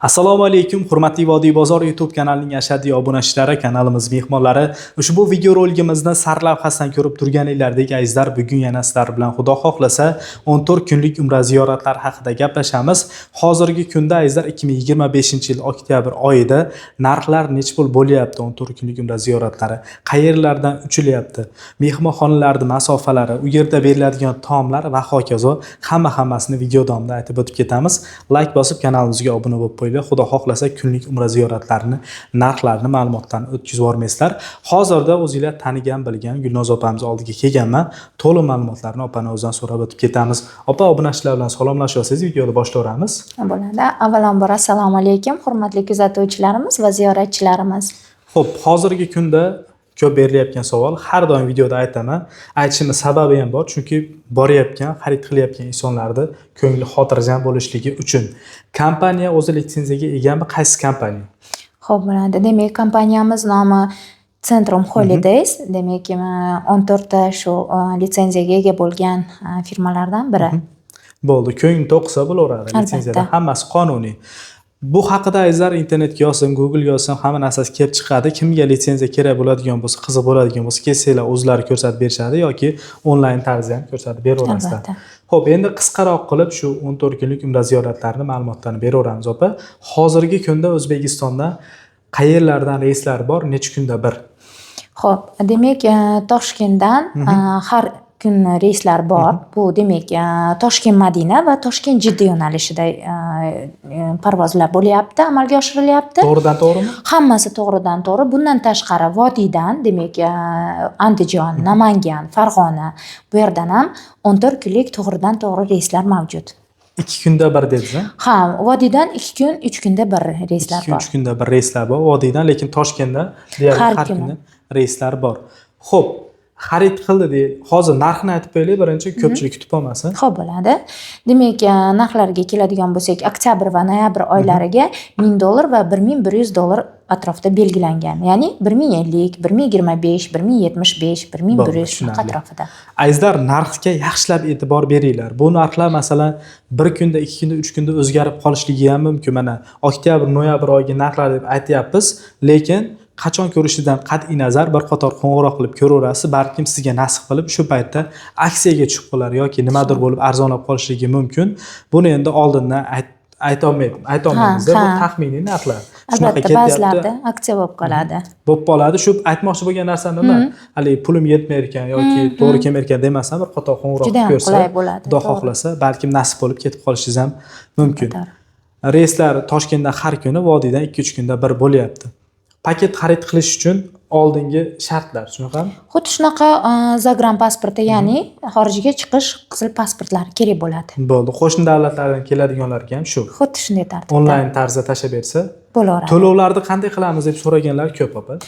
Assalomu alaykum, hurmatli Vodiy bozor YouTube kanalining ashaddiy obunachilari, kanalimiz mehmonlari. Ushbu video roligimizni sarlavhasidan ko'rib turganinglardek azizlar, bugun yana sizlar bilan Xudo xohlasa 14 kunlik umra ziyoratlari haqida gaplashamiz. Hozirgi kunda azizlar 2025-yil oktyabr oyida narxlar necha pul bo'lyapti 14 kunlik umra ziyoratlari, qayerlardan uchilyapti, mehmonxonalarning masofalari, u yerda beriladigan taomlar va hokazo hammasini video davomida aytib o'tib ketamiz. Like bosib kanalimizga obuna bo'lib qo'ying. Xudo xohlasa kunlik umra ziyoratlarini, narxlarini, ma'lumotlarni o'tkazib yubormaysizlar. Hozirda o'zingizlar tanigan, bilgan Gulnoz opamiz oldiga kelganman. To'liq ma'lumotlarni opani o'zidan so'rab o'tib ketamiz. Opa, obunachilar bilan salomlashyapsiz. Videoni boshlayveramiz. Bo'ladi. Avvalambor assalomu alaykum, hurmatli kuzatuvchilarimiz va ziyoratchilarimiz. Xo'p, hozirgi kunda ko'p berilayotgan savol, har doim videoda aytaman. Aytishimning sababi ham bor, chunki borayotgan, xarid qilayotgan insonlarning ko'ngli xotirjam bo'lishligi uchun. Kompaniya o'zi litsenziyaga egami? Qaysi kompaniya? Xo'p, bo'ladi. Demak, kompaniyamiz nomi Centrum Holidays. Demak, 14 ta shu litsenziyaga ega bo'lgan firmalardan biri. Bo'ldi, ko'ngli to'qsa bo'laveradi. Litsenziyada hammasi qonuniy. Bu haqida azizlar internetga yozsam, Google yozsam hamma narsasi kelib chiqadi. Kimga litsenziya kerak bo'ladigan bo'lsa, qiziq bo'ladigan bo'lsa, kelsanglar o'zlari ko'rsatib berishadi yoki onlayn tarzda ham ko'rsatib beraverasizlar. Xo'p, endi qisqaroq qilib shu 14 kunlik umra ziyoratlarini ma'lumotlarini beraveramiz opa. Hozirgi kunda O'zbekistonda qayerlardan reyslar bor, necha kunda bir? Xo'p, demak, Toshkentdan har kun reyslar bor. Bu demak, Toshkent-Madina va Toshkent-Jidda yo'nalishida parvozlar bo'lyapti, amalga oshirilyapti. To'g'ridan to'g'rimi? Hammasi to'g'ridan to'g'ri. Bundan tashqari Vodiydan, demak, Andijon, Namangan, Farg'ona, bu yerdan ham 14 kunlik to'g'ridan to'g'ri reyslar mavjud. 2 kunda bir dedingiz-a? Ha, Vodiydan 2 kun, 3 kunda bir reyslar bor. 2-3 kunda bir reyslar bor Vodiydan, lekin Toshkentda deyarli har kuni reyslar bor. Xo'p, xarid qildi deylik. Hozir narxni aytib qo'yaylik, birinchi ko'pchilik kutib olmasin. Xo'p, bo'ladi. Demak, narxlarga keladigan bo'lsak, oktyabr va noyabr oylariga $1000 va $1100 atrofida belgilangan. Ya'ni 1050, 1025, 1075, 1100 shunaqa atrofida. Azizlar, narxga yaxshilab e'tibor beringlar. Bu narxlar masalan 1 kunda, 2 kunda, 3 kunda o'zgarib qolishligi ham mumkin. Mana oktyabr, noyabr oyiga narxlar deb aytyapmiz, lekin qachon ko'rishidan qat'iy nazar bir qator qo'ng'iroq qilib ko'raverasiz, balkim sizga nasib qilib shu paytda aksiyaga chiqib qolar yoki nimadir bo'lib arzonlab qolishligi mumkin. Buni endi oldindan aytolmaymiz. Bu taxminiy narxlar. Albatta, ba'zilarda aksiya bo'lib qoladi. Bo'lib qoladi. Shu aytmoqchi bo'lgan narsam nima? Hali pulim yetmay ekan yoki to'g'ri kelmay ekan demasam, bir qator qo'ng'iroq qilib ko'rsa, Xudo xohlasa, balkim nasib bo'lib ketib qolishingiz ham mumkin. Reyslar Toshkentdan har kuni, Vodiydan 2-3 kunda bir bo'lyapti. Paket xarid qilish uchun oldingi shartlar shunaqami? Xuddi shunaqa zagran pasporti, ya'ni xorijga chiqish qizil pasportlari kerak bo'ladi. Bo'ldi. Qo'shni davlatlardan keladiganlarga ham shu. Xuddi shunday tartibda. Onlayn tarzda tashlab bersa bo'laveradi. To'lovlarni qanday qilamiz deb so'raganlar ko'p opa.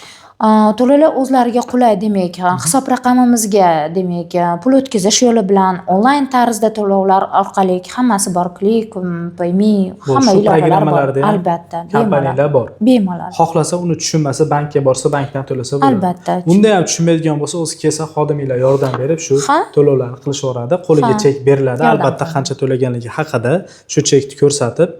To'lovlar o'zlariga qulay, demak, hisob raqamimizga, demak, pul o'tkazish yo'li bilan onlayn tarzda to'lovlar orqali hammasi bor. Click, Payme, hamma ilovalar bor. Albatta, kompaniyalar bor. Bemalol. Xohlasa uni tushunmasa, bankka borsa, bankdan to'lasa bo'ladi. Albatta. Unda ham tushunmaydigan bo'lsa, o'zi kelsa xodimlar yordam berib shu to'lovlarni qilishaveradi. Qo'liga chek beriladi. Albatta, qancha to'laganligi haqida shu chekni ko'rsatib.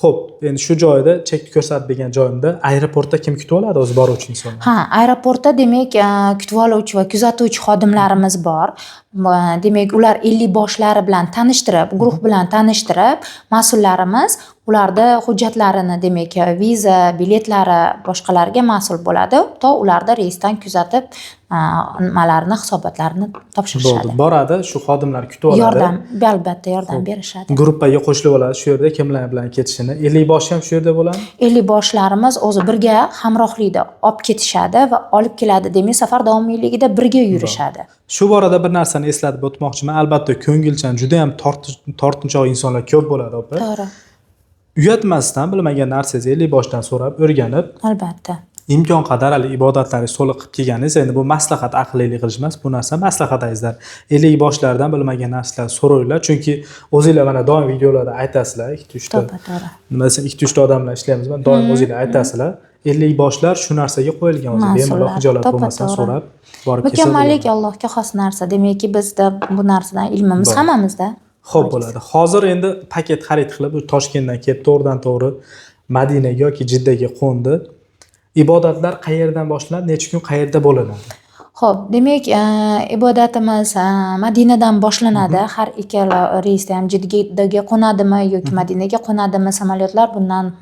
Xo'p, endi shu joyda chekni ko'rsatib bergan joyimda aeroportda kim kutib oladi o'zi boruvchi insonni? Ha, aeroportda demak, kutib oluvchi va kuzatuvchi xodimlarimiz bor. Demak, ular 50 boshlari bilan tanishtirib, guruh bilan tanishtirib, mas'ullarimiz ularda hujjatlarini, demak, viza, biletlari, boshqalarga mas'ul bo'ladi. To ularda reysdan kuzatib, nimalarni, hisobotlarini topshirishadi. Bo'ldi, boradi, shu xodimlar kutib oladi. Albatta, yordam berishadi. Gruppaga qo'shilib oladi, shu yerda kimlar bilan ketishini. 50 bosh ham shu yerda bo'ladi? 50 boshlarimiz o'zi birga hamrohlikda olib ketishadi va olib keladi. Demak, safar davomiyligida birga yurishadi. Shu borada bir narsani eslatib o'tmoqchiman. Albatta, ko'ngilchan, juda ham tortinchoq insonlar ko'p bo'ladi, opa. To'g'ri. Uyatmasdan bilmagan narsangizni 50 boshdan so'rab, o'rganib, albatta, imkon qadar hali ibodatlaringiz to'liq qilib kelganingiz, endi bu maslahat, aqllilik qilish emas, bu narsa maslahat azizlar. 50 boshlardan bilmagan narsalar so'ranglar, chunki o'zingizlar mana doim videolarda aytasizlar, 2-3 ta. To'g'ri. Nima desam, 2-3 ta odam bilan ishlaymiz, men doim o'zingizlar aytasizlar. 50 boshlar shu narsaga qo'yilgan o'zi, bemalol hijolat bo'lmasdan so'rab borib kelsa. Mukammallik Allohga xos narsa. Demakki, bizda bu narsadan ilmimiz hammamizda. Xo'p bo'ladi. Hozir endi paket xarid qilib Toshkentdan kelib to'g'ridan to'g'ri Madinaga yoki Jiddaga qo'ndi. Ibodatlar qayerdan boshlanadi, necha kun qayerda bo'linadi? Xo'p, demak, ibodatimiz Madinadan boshlanadi. Har ikkala reysda ham Jiddaga qo'nadimi yoki Madinaga qo'nadimi samolyotlar bundan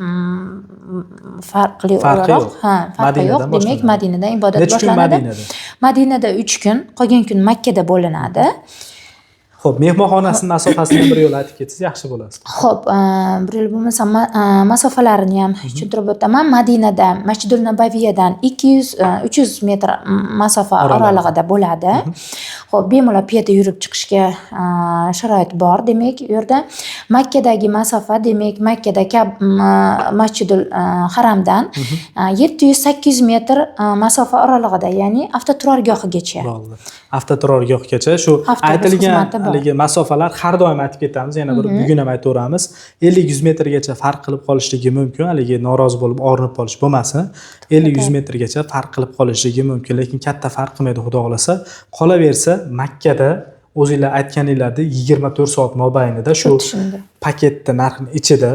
farqli Farqi o'laroq, yo'q. farqi yo'q. Madinadan Demak, boshlanadi. Madinadan ibodat Necha kun boshlanadi. Madinada? Madinada 3 kun, qolgan kun Makkada bo'linadi. Xo'p, mehmonxonasining masofasini bir yo'l aytib ketsangiz yaxshi bo'ladi. Xo'p, bir yil bo'lmasa masofalarini ham tushuntirib o'taman. Madinada Masjidul Nabaviyadan 200-300 metr masofa oralig'ida bo'ladi. Xo'p, bemalol piyoda yurib chiqishga sharoit bor. Demak, u yerda Makkadagi masofa, demak, Makkada Masjidul Haramdan 700-800 metr masofa oralig'ida, ya'ni avtoturargohigacha. Bo'ldi. Avtoturargohgacha shu aytilgan haligi masofalar har doim aytib ketamiz, yana bir bugun ham aytaveramiz. 50-100 metrgacha farq qilib qolishligi mumkin, haligi norozi bo'lib, og'rinib qolish bo'lmasin. 50-100 metrgacha farq qilib qolishligi mumkin, lekin katta farq qilmaydi xudo xolasa. Qolaversa, Makkada o'zingizlar aytganinglardek 24 soat mobaynida shu paketda narxning ichida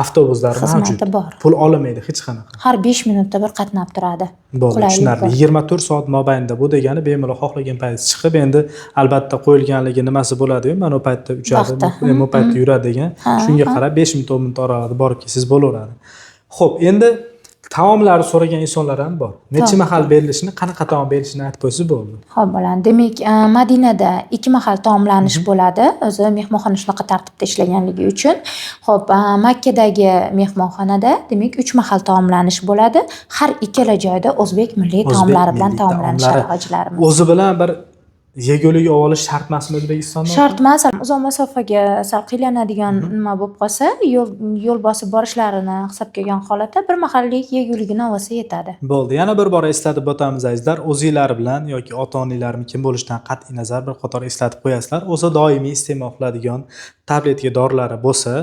avtobuslar mavjud. Pul olmaydi hech qanaqa. Har 5 minutda bir qatnab turadi. Bo'ldi, tushunarli. 24 soat mobaynida bu degani bemalol xohlagan payt chiqib, endi albatta qo'yilganligi nimasi bo'ladi-yu, mana u paytda uchadi, bu paytda yuradi degan. Shunga qarab 5 minut 10 minut oralida borib kelsangiz bo'laveradi. Xo'p, endi taomlarni so'ragan insonlar ham bor. Necha mahal berilishini, qanaqa taom berilishini aytib qo'ysangiz bo'ldi. Xo'p, bo'ladi. Demak, Madinada 2 mahal taomlanish bo'ladi, o'zi mehmonxona shunaqa tartibda ishlaganligi uchun. Xo'p, Makkadagi mehmonxonada demak 3 mahal taomlanish bo'ladi. Har ikkala joyda o'zbek milliy taomlari bilan taomlanishadi hojilarimiz. O'zi bilan bir yegulik olib olish shart emasmi O'zbekistonda? Shart emas. Uzoq masofaga sal qiylanadigan nima bo'lib qolsa, yo'l bosib borishlarini hisobga olgan holatda bir mahallik yeguligini olsa yetadi. Bo'ldi. Yana bir bor eslatib o'tamiz azizlar, o'zingizlar bilan yoki ota-onalarning kim bo'lishidan qat'iy nazar bir qator eslatib qo'yasizlar. O'zi doimiy iste'mol qiladigan tabletka dorilari bo'lsa,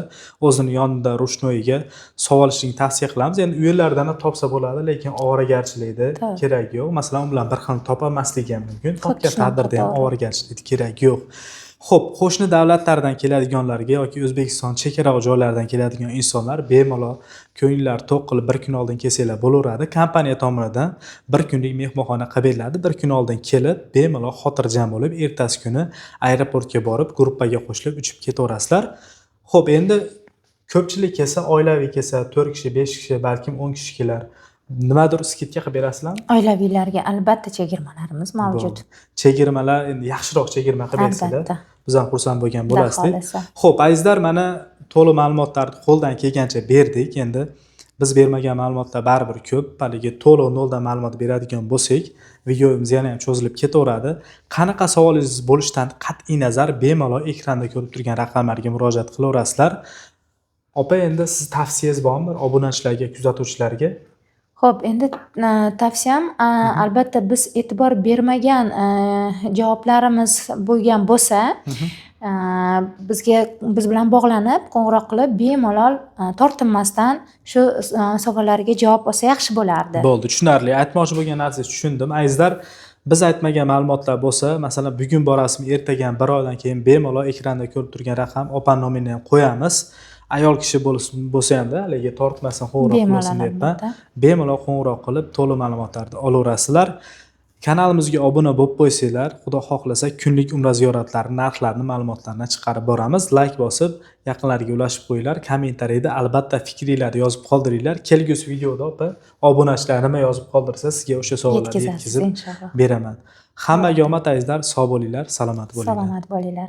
o'zini yonida rushnoyiga sovib olishni tavsiya qilamiz. Endi uylardan ham topsa bo'ladi, lekin ovoragarchilikda kerak yo'q. Masalan, u bilan bir xil topolmasligi ham mumkin. Topgan taqdirda ham ovoragarchilik kerak yo'q. Xo'p, qo'shni davlatlardan keladiganlarga yoki O'zbekiston chegara joylaridan keladigan insonlar bemalol ko'ngillari to'q qilib bir kun oldin kelsanglar bo'laveradi. Kompaniya tomonidan bir kunlik mehmonxona qilib beriladi. Bir kun oldin kelib, bemalol xotirjam bo'lib, ertasi kuni aeroportga borib, gruppaga qo'shilib uchib ketaverasizlar. Xo'p, endi ko'pchilik kelsa, oilaviy kelsa, 4 kishi, 5 kishi, balkim 10 kishi kelar. Nimadir skidka qilib berasizlarmi? Oilaviylarga albatta chegirmalarimiz mavjud. Chegirmalar endi yaxshiroq chegirma qilib bersanglar, biz ham xursand bo'lgan bo'lasizlar. Xo'p, azizlar, mana to'liq ma'lumotlarni qo'ldan kelgancha berdik. Endi biz bermagan ma'lumotlar baribir ko'p. Haligi to'liq noldan ma'lumot beradigan bo'lsak, videomiz yana ham cho'zilib ketaveradi. Qanaqa savolingiz bo'lishidan qat'iy nazar bemalol ekranda ko'rib turgan raqamlarga murojaat qilaverasizlar. Opa, endi siz tavsiyangiz bormi obunachilarga, kuzatuvchilarga? Xo'p, endi tavsiyam albatta biz e'tibor bermagan javoblarimiz bo'lgan bo'lsa, biz bilan bog'lanib, qo'ng'iroq qilib, bemalol tortinmasdan shu savollarga javob olsa yaxshi bo'lardi. Bo'ldi, tushunarli. Aytmoqchi bo'lgan narsangizni tushundim. Azizlar, biz aytmagan ma'lumotlar bo'lsa, masalan, bugun borasizmi, ertaga bir oydan keyin bemalol ekranda ko'rib turgan raqam, opa nomini ham qo'yamiz. Ayol kishi bo'lsa ham haligi tortmasin, qo'ng'iroq qilsin deyapman. Bemalol qo'ng'iroq qilib, to'liq ma'lumotlarni olaverasizlar. Kanalimizga obuna bo'lib qo'ysanglar, xudo xohlasa kunlik umra ziyoratlari narxlarini, ma'lumotlarini chiqarib boramiz. Like bosib, yaqinlarga ulashib qo'yinglar. Kommentariyada albatta fikringlarni yozib qoldiringlar. Kelgusi videoda obunachilar nima yozib qoldirsa, sizga o'sha savollarni yetkazib beraman. Hammaga omad azizlar, sog' bo'linglar, salomat bo'linglar. Salomat bo'linglar.